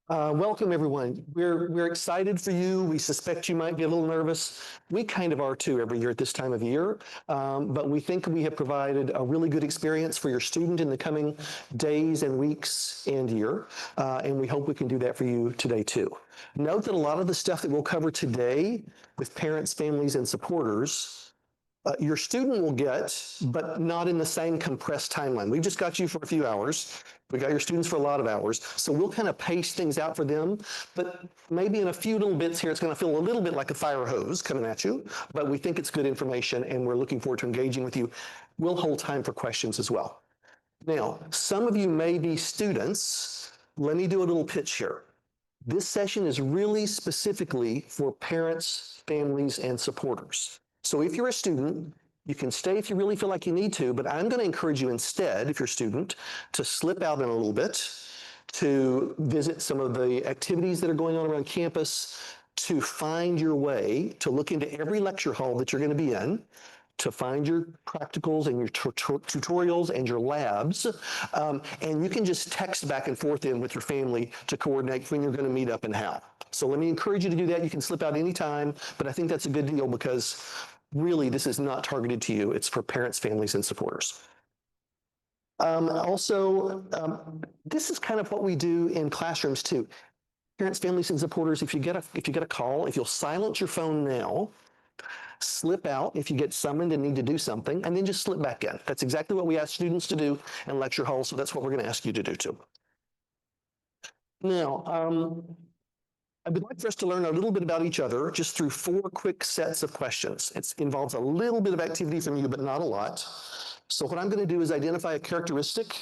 Welcome, everyone. We're excited for you. We suspect you might be a little nervous. We kind of are too every year at this time of year, but we think we have provided a really good experience for your student in the coming days and weeks and year, and we hope we can do that for you today too. Note that a lot of the stuff that we'll cover today with parents, families, and supporters your student will get, but not in the same compressed timeline. We've just got you for a few hours. We got your students for a lot of hours. So we'll kind of pace things out for them, but maybe in a few little bits here, it's going to feel a little bit like a fire hose coming at you, but we think it's good information and we're looking forward to engaging with you. We'll hold time for questions as well. Now, some of you may be students. Let me do a little pitch here. This session is really specifically for parents, families, and supporters. So if you're a student, you can stay if you really feel like you need to, but I'm going to encourage you instead, if you're a student, to slip out in a little bit, to visit some of the activities that are going on around campus, to find your way, to look into every lecture hall that you're going to be in, to find your practicals and your tutorials and your labs. And you can just text back and forth in with your family to coordinate when you're going to meet up and how. So let me encourage you to do that. You can slip out anytime, but I think that's a good deal because really this is not targeted to you. It's for parents, families, and supporters. This is kind of what we do in classrooms too. Parents, families, and supporters, if you get a call, if you'll silence your phone now, slip out if you get summoned and need to do something, and then just slip back in. That's exactly what we ask students to do in lecture halls, so that's what we're going to ask you to do too. Now, I would like for us to learn a little bit about each other just through 4 quick sets of questions. It involves a little bit of activity from you, but not a lot. So what I'm going to do is identify a characteristic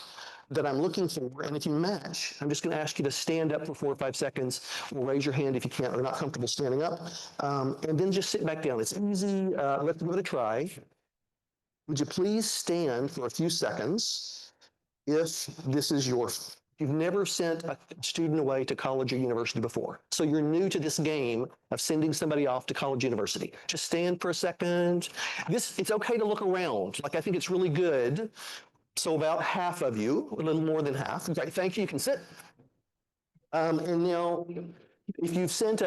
that I'm looking for, and if you match, I'm just going to ask you to stand up for 4 or 5 seconds, or raise your hand if you can't or not comfortable standing up, and then just sit back down. It's easy. Let's give it a try. Would you please stand for a few seconds if this is you've never sent a student away to college or university before. So you're new to this game of sending somebody off to college, university. Just stand for a second. It's okay to look around. Like, I think it's really good. So about half of you, a little more than half. Okay, thank you. You can sit. And now, if you've sent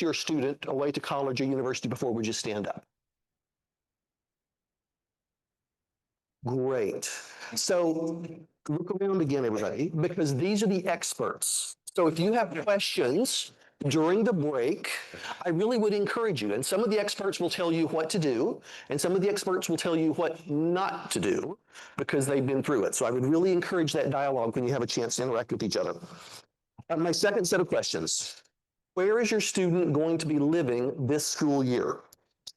your student away to college or university before, would you stand up? Great. So look around again, everybody, because these are the experts. So if you have questions during the break, I really would encourage you. And some of the experts will tell you what to do, and some of the experts will tell you what not to do because they've been through it. So I would really encourage that dialogue when you have a chance to interact with each other. My second set of questions. Where is your student going to be living this school year?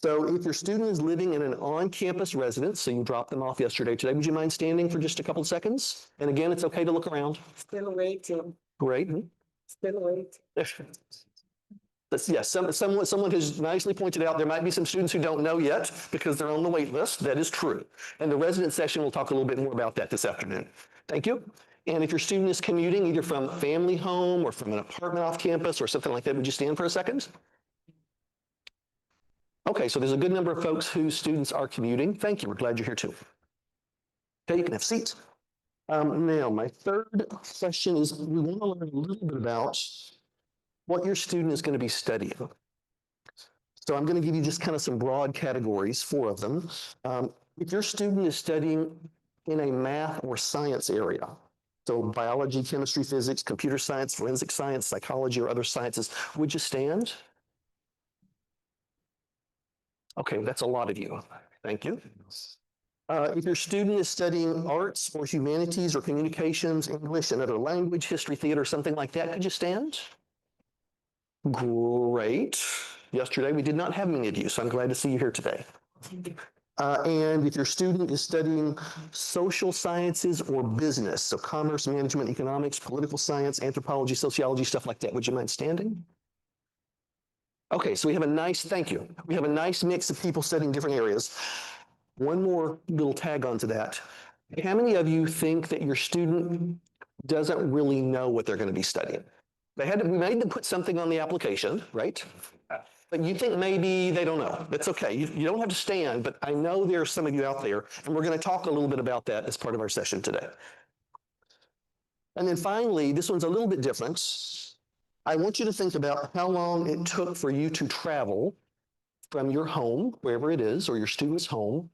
So if your student is living in an on-campus residence, so you dropped them off yesterday, today, would you mind standing for just a couple of seconds? And again, it's okay to look around. Still waiting. Great. Still waiting. Yes, someone has nicely pointed out there might be some students who don't know yet because they're on the wait list. That is true. And the resident session will talk a little bit more about that this afternoon. Thank you. And if your student is commuting either from a family home or from an apartment off campus or something like that, would you stand for a second? Okay, so there's a good number of folks whose students are commuting. Thank you. We're glad you're here too. Okay, you can have seats. Now, my third question is we want to learn a little bit about what your student is going to be studying. So I'm going to give you just kind of some broad categories, 4 of them. If your student is studying in a math or science area, so biology, chemistry, physics, computer science, forensic science, psychology, or other sciences, would you stand? Okay, that's a lot of you. Thank you. If your student is studying arts or humanities or communications, English, another language, history, theater, something like that, could you stand? Great. Yesterday, we did not have many of you, so I'm glad to see you here today. And if your student is studying social sciences or business, so commerce, management, economics, political science, anthropology, sociology, stuff like that, would you mind standing? Okay, so we have a nice mix of people studying different areas. One more little tag onto that. How many of you think that your student doesn't really know what they're going to be studying? We made them put something on the application, right? But you think maybe they don't know. That's okay. You don't have to stand, but I know there are some of you out there, and we're going to talk a little bit about that as part of our session today. And then finally, this one's a little bit different. I want you to think about how long it took for you to travel from your home, wherever it is, or your student's home,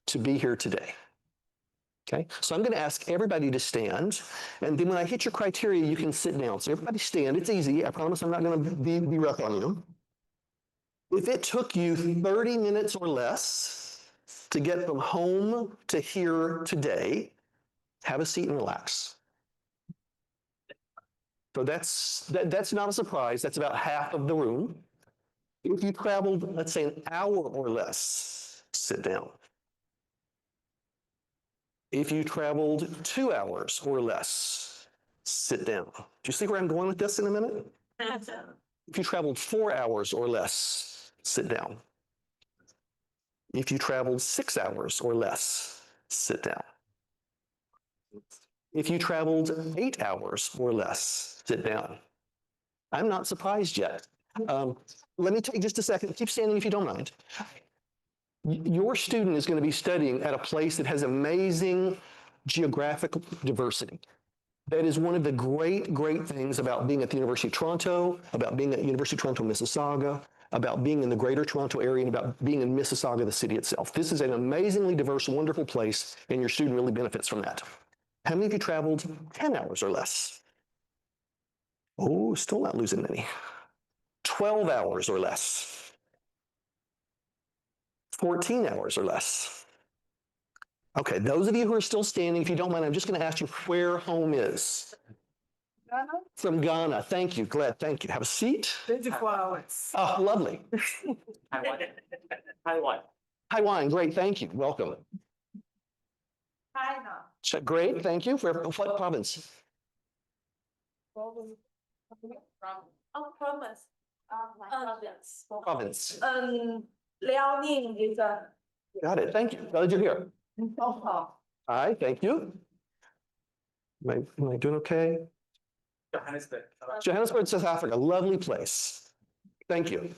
to be here today. Okay, so I'm going to ask everybody to stand, and then when I hit your criteria, you can sit down. So everybody stand. It's easy. I promise I'm not going to be rough on you. If it took you 30 minutes or less to get from home to here today, have a seat and relax. So that's not a surprise. That's about half of the room. If you traveled, let's say, an hour or less, sit down. If you traveled 2 hours or less, sit down. Do you see where I'm going with this in a minute? If you traveled 4 hours or less, sit down. If you traveled 6 hours or less, sit down. If you traveled 8 hours or less, sit down. I'm not surprised yet. Let me take just a second. Keep standing if you don't mind. Your student is going to be studying at a place that has amazing geographic diversity. That is one of the great, great things about being at the University of Toronto, about being at University of Toronto, Mississauga, about being in the Greater Toronto area, and about being in Mississauga, the city itself. This is an amazingly diverse, wonderful place, and your student really benefits from that. How many of you traveled 10 hours or less? Oh, still not losing many. 12 hours or less. 14 hours or less. Okay, those of you who are still standing, if you don't mind, I'm just going to ask you where home is. Ghana? From Ghana. Thank you. Glad. Thank you. Have a seat. 24 hours. Oh, lovely. Taiwan. Taiwan. Taiwan. Great. Thank you. Welcome. China. Great. Thank you. For what province? Oh, promise. province. Province. Liaoning is a. Got it. Thank you. Glad you're here. Oh, All right. Thank you. Am I doing okay? Johannesburg. Johannesburg, South Africa. Lovely place. Thank you.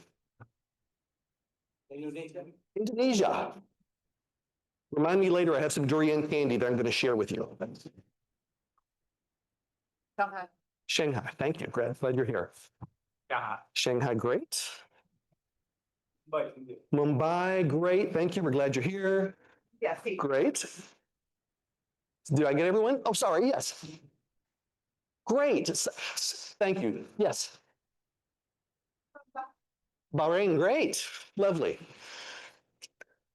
Indonesia. Indonesia. Remind me later, I have some durian candy that I'm going to share with you. Shanghai. Shanghai. Thank you. Glad you're here. Yeah. Shanghai, great. But Mumbai, great. Thank you. We're glad you're here. Yeah. Great. Did I get everyone? Oh, sorry. Yes. Great. Thank you. Yes. Bahrain, great. Lovely.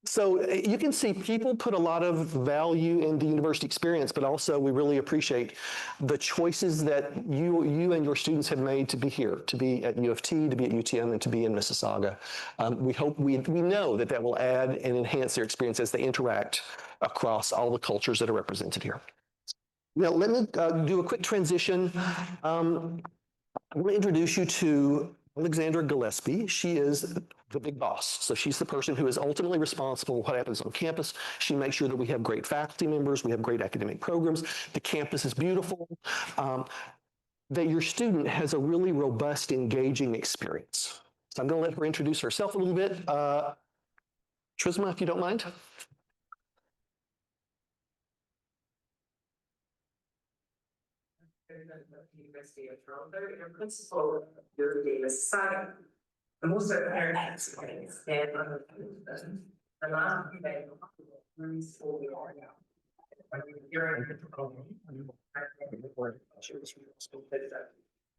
So you can see people put a lot of value in the university experience, but also we really appreciate the choices that you and your students have made to be here, to be at U of T, to be at UTM, and to be in Mississauga. We know that will add and enhance their experience as they interact across all the cultures that are represented here. Now, let me do a quick transition. I'm going to introduce you to Alexandra Gillespie. She is the big boss. So she's the person who is ultimately responsible for what happens on campus. She makes sure that we have great faculty members, we have great academic programs, the campus is beautiful, that your student has a really robust, engaging experience. So I'm going to let her introduce herself a little bit. Trisma, if you don't mind. University of Toronto and Principal Alexandra. I'm also a parent and the last few days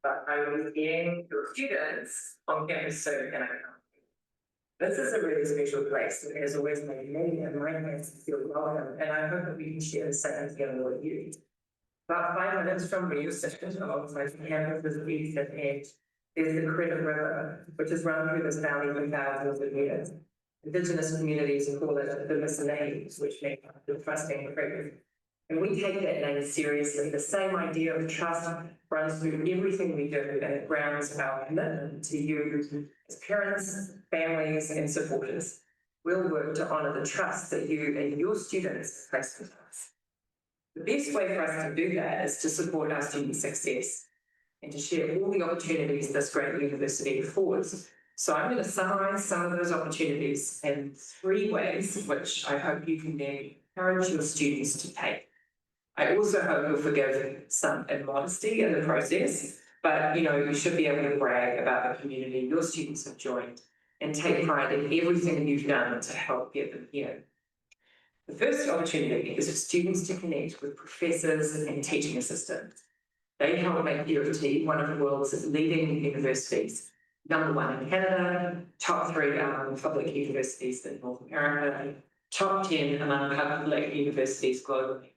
but I was getting your students on campus so can I come? This is a really special place that has always made me and my parents feel welcome, and I hope that we can share the same together with you. About 5 minutes from where you're sitting, alongside the campus is east and edge, is the Credit River, which is run through this valley for thousands of years. Indigenous communities call it the Miscellaneous, which means the trusting creek. And we take that name seriously. The same idea of trust runs through everything we do, and it grounds our commitment to you as parents, families, and supporters. We'll work to honour the trust that you and your students place with us. The best way for us to do that is to support our student success and to share all the opportunities this great university affords. So I'm going to summarise some of those opportunities in 3 ways, which I hope you can then encourage your students to take. I also hope you'll forgive some immodesty in the process, but you should be able to brag about the community your students have joined and take pride in everything you've done to help get them here. The first opportunity is for students to connect with professors and teaching assistants. They help make U of T one of the world's leading universities, #1 in Canada, top 3 among public universities in North America, top 10 among public universities globally.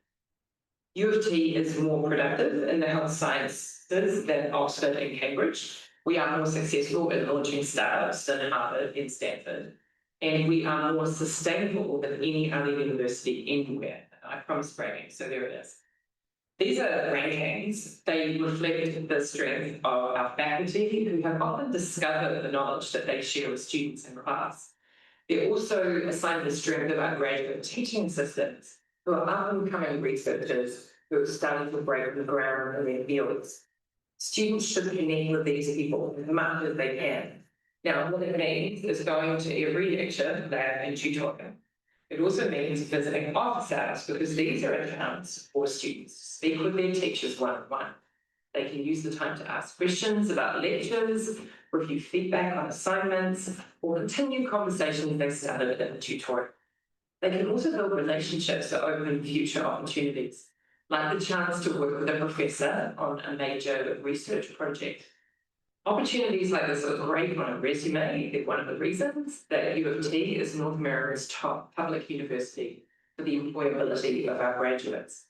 U of T is more productive in the health sciences than Oxford and Cambridge. We are more successful in launching startups than Harvard and Stanford. And we are more sustainable than any other university anywhere. I promise bragging, so there it is. These are rankings. They reflect the strength of our faculty who have often discovered the knowledge that they share with students in class. They also assign the strength of our graduate teaching assistants who are up-and-coming researchers who have started to break the ground in their fields. Students should connect with these people as much as they can. Now, what it means is going to every lecture, lab, and tutorial. It also means visiting office hours because these are accounts for students to speak with their teachers one-on-one. They can use the time to ask questions about lectures, review feedback on assignments, or continue conversations they started in the tutorial. They can also build relationships that open future opportunities, like the chance to work with a professor on a major research project. Opportunities like this are great on a resume. They're one of the reasons that U of T is North America's top public university for the employability of our graduates.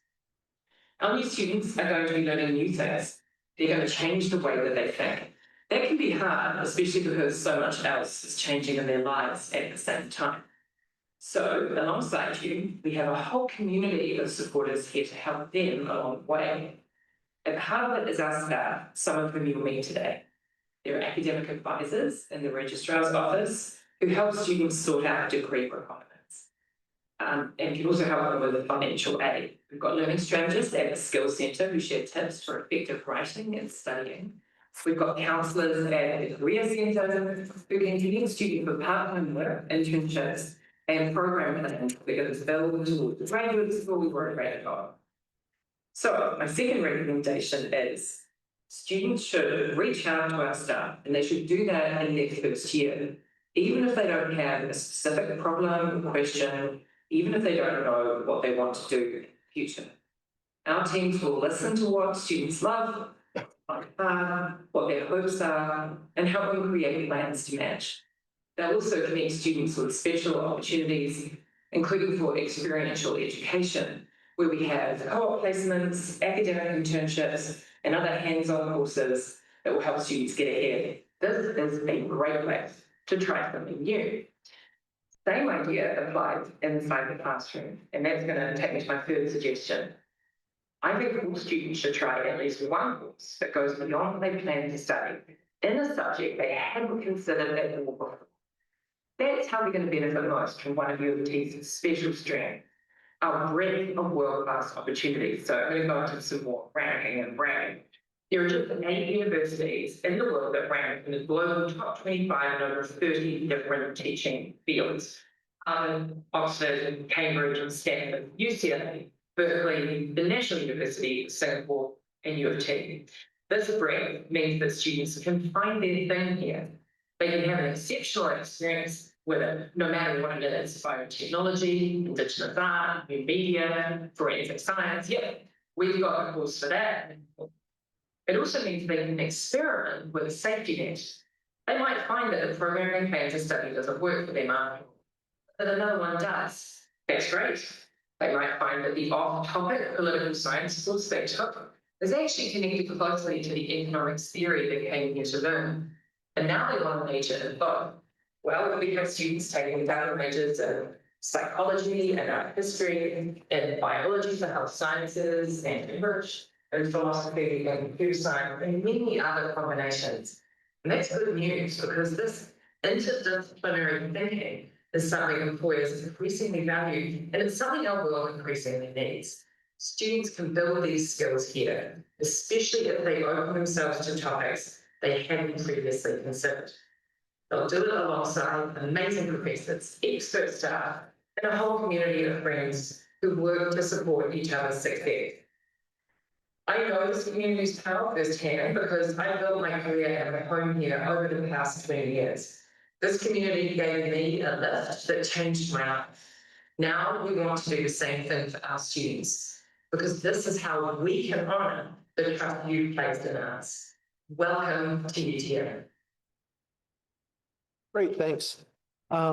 Our new students are going to be learning new things. They're going to change the way that they think. That can be hard, especially because so much else is changing in their lives at the same time. So, alongside you, we have a whole community of supporters here to help them along the way. At the heart of it is our staff, some of whom you'll meet today. There are academic advisors in the registrar's office who help students sort out degree requirements and can also help them with financial aid. We've got learning strategists at the Skills Centre who share tips for effective writing and studying. We've got counsellors at the Career Centre who can connect students with part-time work, internships, and program plans that are available to graduates before we work right on. So my second recommendation is students should reach out to our staff, and they should do that in their first year, even if they don't have a specific problem or question, even if they don't know what they want to do in the future. Our teams will listen to what students love, what their hopes are, and help them create plans to match. They'll also connect students with special opportunities, including for experiential education, where we have co-op placements, academic internships, and other hands-on courses that will help students get ahead. This is a great place to try something new. Same idea applies inside the classroom, and that's going to take me to my third suggestion. I think all students should try at least one course that goes beyond what they plan to study in a subject they hadn't considered at all before. That's how we're going to benefit most from one of U of T's special strengths, our breadth of world-class opportunities. So I'm going to go into some more ranking and bragging. There are just 8 universities in the world that rank in the global top 25 in over 30 different teaching fields. Oxford, Cambridge, Stanford, UCLA, Berkeley, the National University of Singapore, and U of T. This breadth means that students can find their thing here. They can have an exceptional experience with it, no matter what it is, biotechnology, Indigenous art, new media, forensic science. Yeah, we've got a course for that. It also means they can experiment with a safety net. They might find that the program they plan to study doesn't work for them after all, but another one does. That's great. They might find that the off-topic political science course they took is actually connected closely to the economics theory they came here to learn. And now they want to major in both. Well, we have students taking double majors in psychology and art history, and biology for health sciences, and English, and philosophy, and computer science, and many other combinations. And that's good news because this interdisciplinary thinking is something employers increasingly value, and it's something our world increasingly needs. Students can build these skills here, especially if they open themselves to topics they hadn't previously considered. They'll do it alongside amazing professors, expert staff, and a whole community of friends who work to support each other's success. I know this community's power firsthand because I built my career and my home here over the past 20 years. This community gave me a lift that changed my life. Now we want to do the same thing for our students because this is how we can honour the trust you've placed in us. Welcome to UTM. Great, thanks. I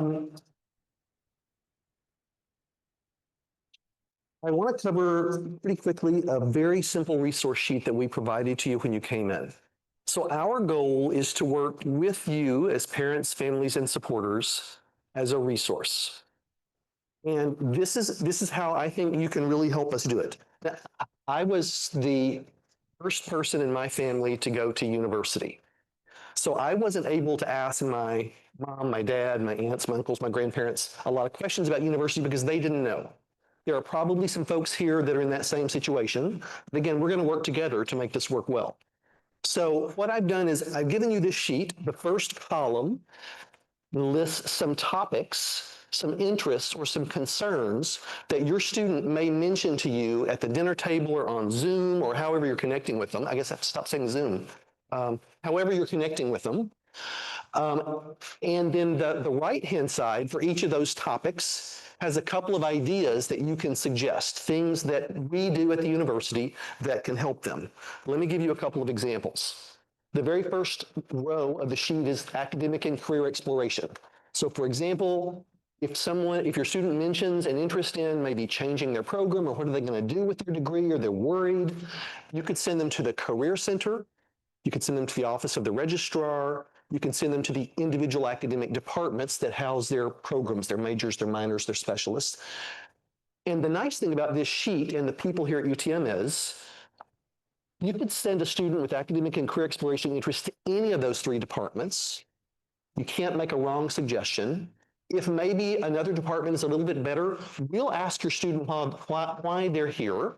want to cover pretty quickly a very simple resource sheet that we provided to you when you came in. So our goal is to work with you as parents, families, and supporters as a resource. And this is how I think you can really help us do it. Now, I was the first person in my family to go to university. So I wasn't able to ask my mom, my dad, my aunts, my uncles, my grandparents a lot of questions about university because they didn't know. There are probably some folks here that are in that same situation. But again, we're going to work together to make this work well. So what I've done is I've given you this sheet. The first column lists some topics, some interests, or some concerns that your student may mention to you at the dinner table or on Zoom or however you're connecting with them. I guess I have to stop saying Zoom. However you're connecting with them. And then the right-hand side for each of those topics has a couple of ideas that you can suggest, things that we do at the university that can help them. Let me give you a couple of examples. The very first row of the sheet is academic and career exploration. So for example, if your student mentions an interest in maybe changing their program or what are they going to do with their degree or they're worried, you could send them to the Career Center. You can send them to the office of the registrar. You can send them to the individual academic departments that house their programs, their majors, their minors, their specialists. And the nice thing about this sheet and the people here at UTM is you could send a student with academic and career exploration interest to any of those three departments. You can't make a wrong suggestion. If maybe another department is a little bit better, we'll ask your student why they're here,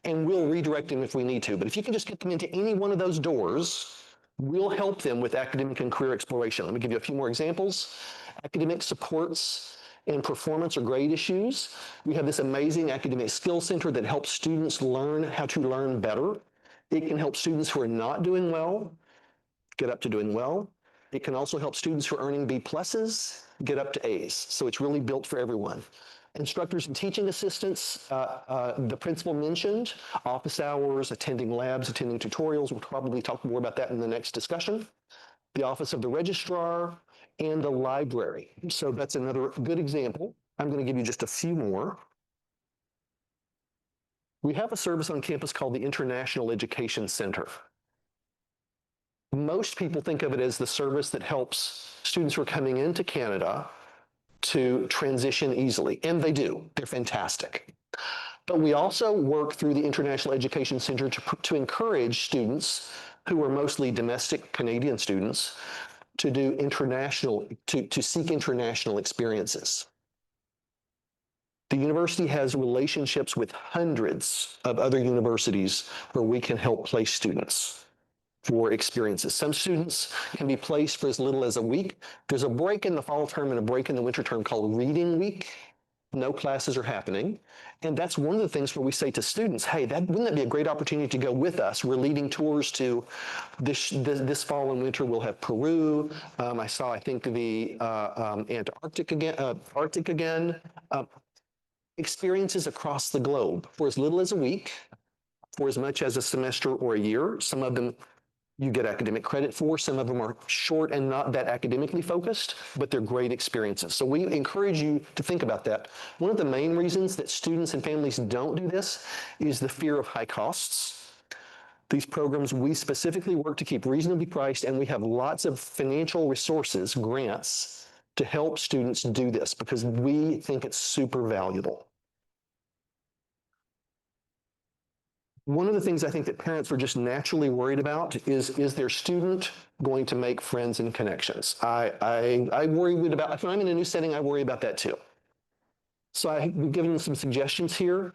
and we'll redirect them if we need to. But if you can just get them into any one of those doors, we'll help them with academic and career exploration. Let me give you a few more examples. Academic supports and performance or grade issues. We have this amazing academic skills center that helps students learn how to learn better. It can help students who are not doing well get up to doing well. It can also help students who are earning B pluses get up to A's. So it's really built for everyone. Instructors and teaching assistants, the principal mentioned, office hours, attending labs, attending tutorials. We'll probably talk more about that in the next discussion. The office of the registrar and the library. So that's another good example. I'm going to give you just a few more. We have a service on campus called the International Education Center. Most people think of it as the service that helps students who are coming into Canada to transition easily, and they do. They're fantastic. But we also work through the International Education Center to encourage students who are mostly domestic Canadian students to do to seek international experiences. The university has relationships with hundreds of other universities where we can help place students for experiences. Some students can be placed for as little as a week. There's a break in the fall term and a break in the winter term called Reading Week. No classes are happening. And that's one of the things where we say to students, hey, wouldn't that be a great opportunity to go with us? We're leading tours to this fall and winter. We'll have Peru. I think the Antarctic again. Experiences across the globe for as little as a week, for as much as a semester or a year. Some of them you get academic credit for. Some of them are short and not that academically focused, but they're great experiences. So we encourage you to think about that. One of the main reasons that students and families don't do this is the fear of high costs. These programs, we specifically work to keep reasonably priced, and we have lots of financial resources, grants, to help students do this because we think it's super valuable. One of the things I think that parents are just naturally worried about is their student going to make friends and connections? I worry about, if I'm in a new setting, I worry about that too. So we've given some suggestions here.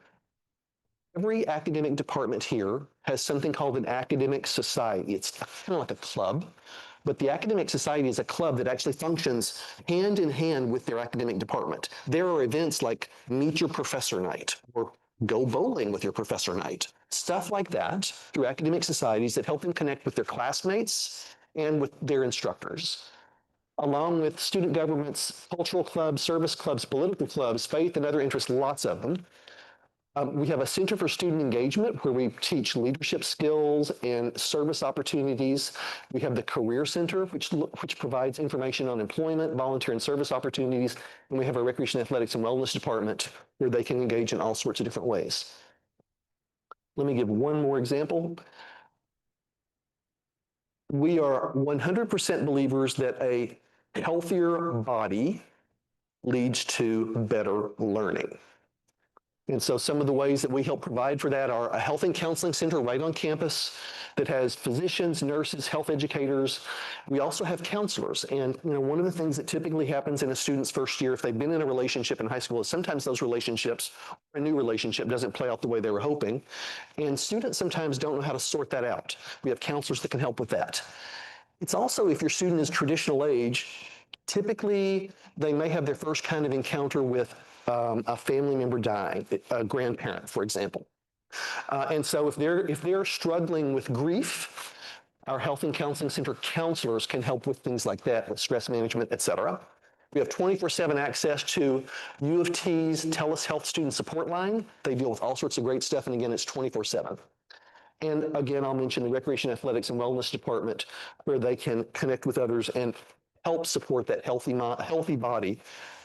Every academic department here has something called an academic society. It's kind of like a club. but the Academic Society is a club that actually functions hand in hand with their academic department. There are events like Meet Your Professor Night or Go Bowling with Your Professor Night, stuff like that through academic societies that help them connect with their classmates and with their instructors, along with student governments, cultural clubs, service clubs, political clubs, faith and other interests, lots of them. We have a Center for Student Engagement where we teach leadership skills and service opportunities. We have the Career Center, which provides information on employment, volunteer and service opportunities. And we have our Recreation, Athletics, and Wellness Department where they can engage in all sorts of different ways. Let me give one more example. We are 100% believers that a healthier body leads to better learning. And so some of the ways that we help provide for that are a health and counseling center right on campus that has physicians, nurses, health educators. We also have counselors. And one of the things that typically happens in a student's first year, if they've been in a relationship in high school, is sometimes those relationships, or a new relationship, doesn't play out the way they were hoping. And students sometimes don't know how to sort that out. We have counselors that can help with that. It's also, if your student is traditional age, typically they may have their first kind of encounter with a family member dying, a grandparent, for example. And so if they're struggling with grief, our Health and Counseling Center counselors can help with things like that, with stress management, et cetera. We have 24/7 access to U of T's TELUS Health Student Support Line. They deal with all sorts of great stuff, and again, it's 24/7. And again, I'll mention the Recreation, Athletics, and Wellness Department, where they can connect with others and help support that healthy body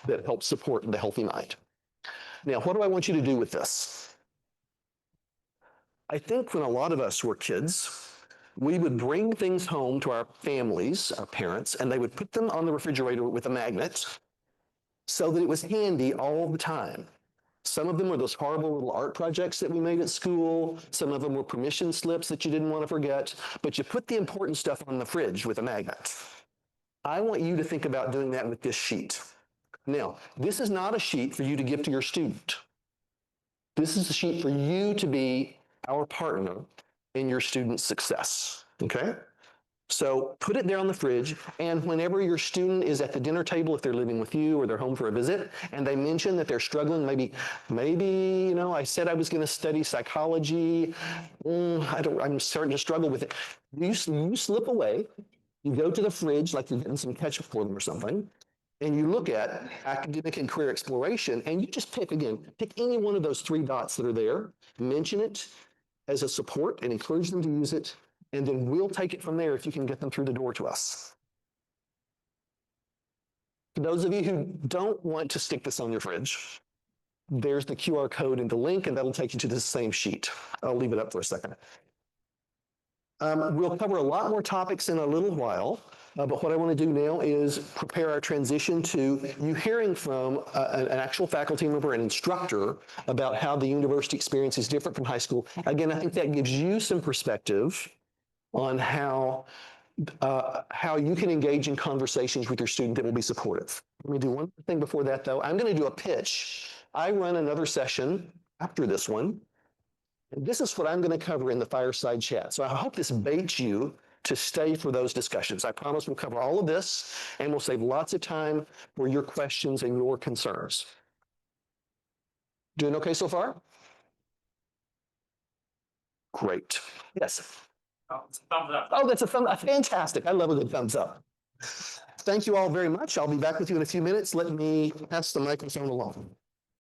that helps support the healthy mind. Now, what do I want you to do with this? I think when a lot of us were kids, we would bring things home to our families, our parents, and they would put them on the refrigerator with a magnet so that it was handy all the time. Some of them were those horrible little art projects that we made at school. Some of them were permission slips that you didn't want to forget, but you put the important stuff on the fridge with a magnet. I want you to think about doing that with this sheet. Now, this is not a sheet for you to give to your student. This is a sheet for you to be our partner in your student's success, okay? So put it there on the fridge, and whenever your student is at the dinner table, if they're living with you or they're home for a visit, and they mention that they're struggling, maybe, I said I was going to study psychology, I'm starting to struggle with it. You slip away, you go to the fridge like you're getting some ketchup for them or something, and you look at academic and career exploration, and you just pick any one of those 3 dots that are there, mention it as a support and encourage them to use it, and then we'll take it from there if you can get them through the door to us. For those of you who don't want to stick this on your fridge, there's the QR code and the link, and that'll take you to the same sheet. I'll leave it up for a second. We'll cover a lot more topics in a little while, but what I want to do now is prepare our transition to you hearing from an actual faculty member and instructor about how the university experience is different from high school. Again, I think that gives you some perspective on how you can engage in conversations with your student that will be supportive. Let me do one thing before that, though. I'm going to do a pitch. I run another session after this one. And this is what I'm going to cover in the fireside chat. So I hope this baits you to stay for those discussions. I promise we'll cover all of this, and we'll save lots of time for your questions and your concerns. Doing okay so far? Great. Yes. Oh, thumbs up. Oh, that's a thumb. Fantastic. I love a good thumbs up. Thank you all very much. I'll be back with you in a few minutes. Let me pass the microphone along.